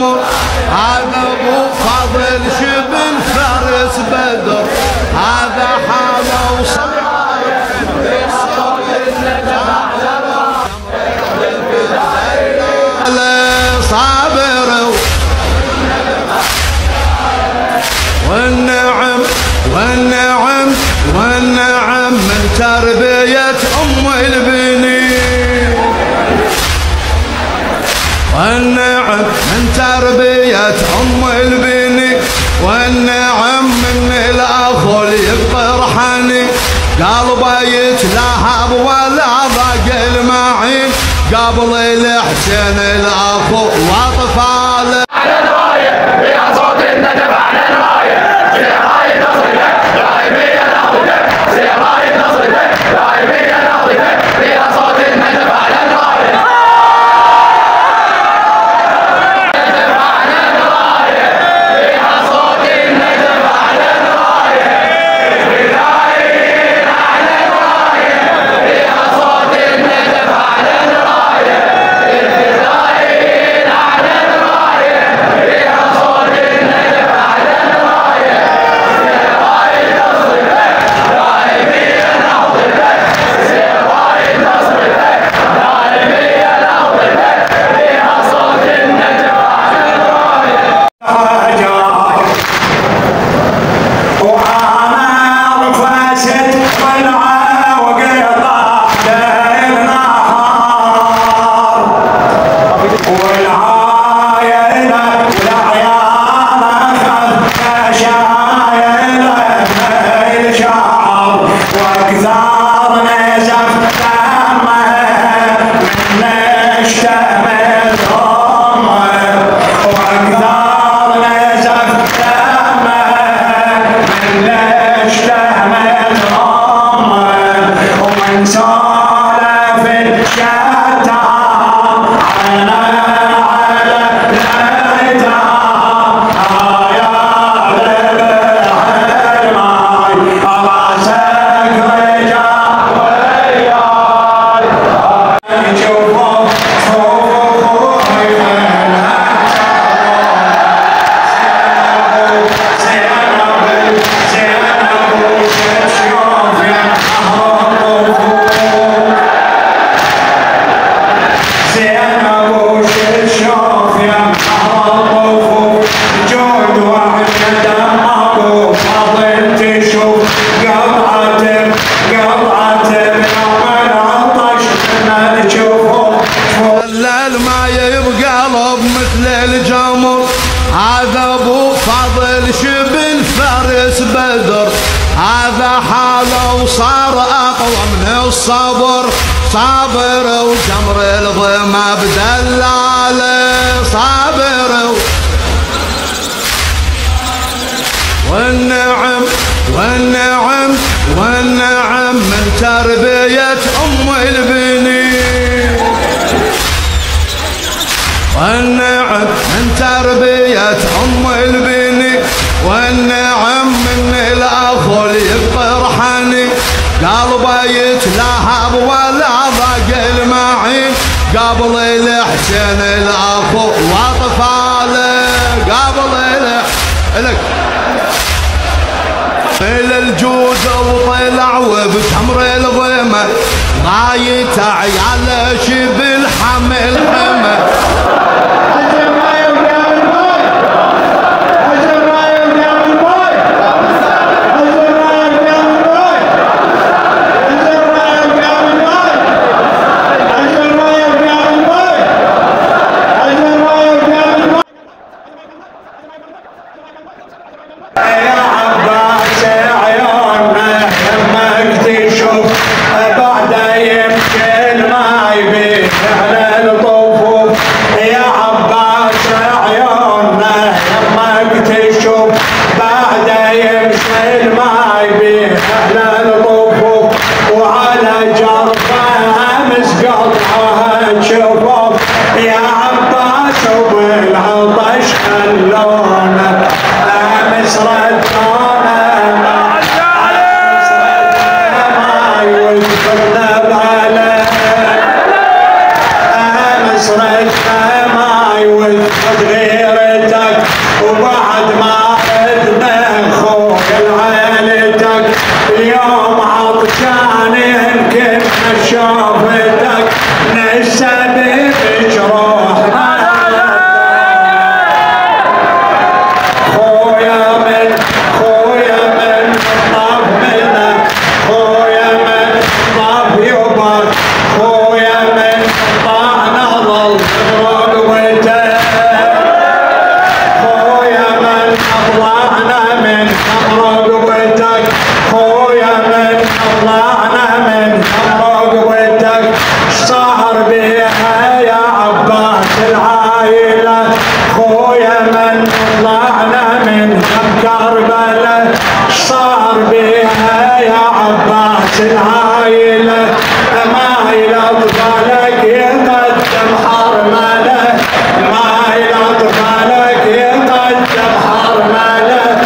الجمر. هذا ابو فاضل شبل فارس بدر، هذا حاله وصبر صابر والنعم والنعم والنعم من تربية أم البنين، والنعم من تربية أم البنين، والنعم من الأخ اللي يفرحني قلبه يتلهب ولا ضاق المعين قبل الحسين الأخ وأطفاله. على الراية فيها صوت الندب، على الراية فيها راية نصرته دائمية نهضته، فيها راية نصرته دائمية نهضته، فيها صوت الندب على الراية. الندب على الراية فيها صوت الندب على الراية، الفدائيين على الراية فيها صوت الندب على الراية، الفدائيين على الراية فيها صوت الندب على الراية، راية نصرته دائمية نهضته، راية نصرته دائمية نهضته، فيها صوت الندب على الراية. وأنا رفست طلعة وقطع ليل نهار، والعايلة والعيال أخذت شايلة من الشعر، وأكثر نزف دمه من اشتمل أمه، وأكثر نزف دمه من اشتمل أمه، ومن سولف الشتى على الأيتام عيال بالحرمان راسك رجال وعيال نشوفوا خوفي الماي بقلب مثل الجمر. هذا ابو فاضل شبل فارس بدر، هذا حاله وصار اقوى من الصبر، صابر وجمر الظما بدلاله صابر، والنعم والنعم والنعم من تربية أم البنين، والنعم من تربية أم البنين، والنعم من الأخ اللي يفرحني قلبه يتلهب ولا ضاق المعين قبل الحسين الأخ وأطفاله، قبل لك إلى الجود وطلع وبتمر الظما ضايت عياله شبل حمل حمى. صرت ما يود ناخذ غيرتك وبعد ما عدنا خويا لعيلتك اليوم عطشان يمكن شوفتك نسبي بجروحنا خويا من طاب منا خويا من طاب يبا خويا من طعنا ظل برقبته خويا من طلعنا من رقبتك خويا من طلعنا من رقبتك صار بيها يا عباس العائلة خويا من طلعنا من كربلاء صار بيها يا عباس العائلة ما يلطفلك يقدم حرمله ما يلطفلك يقدم حرمله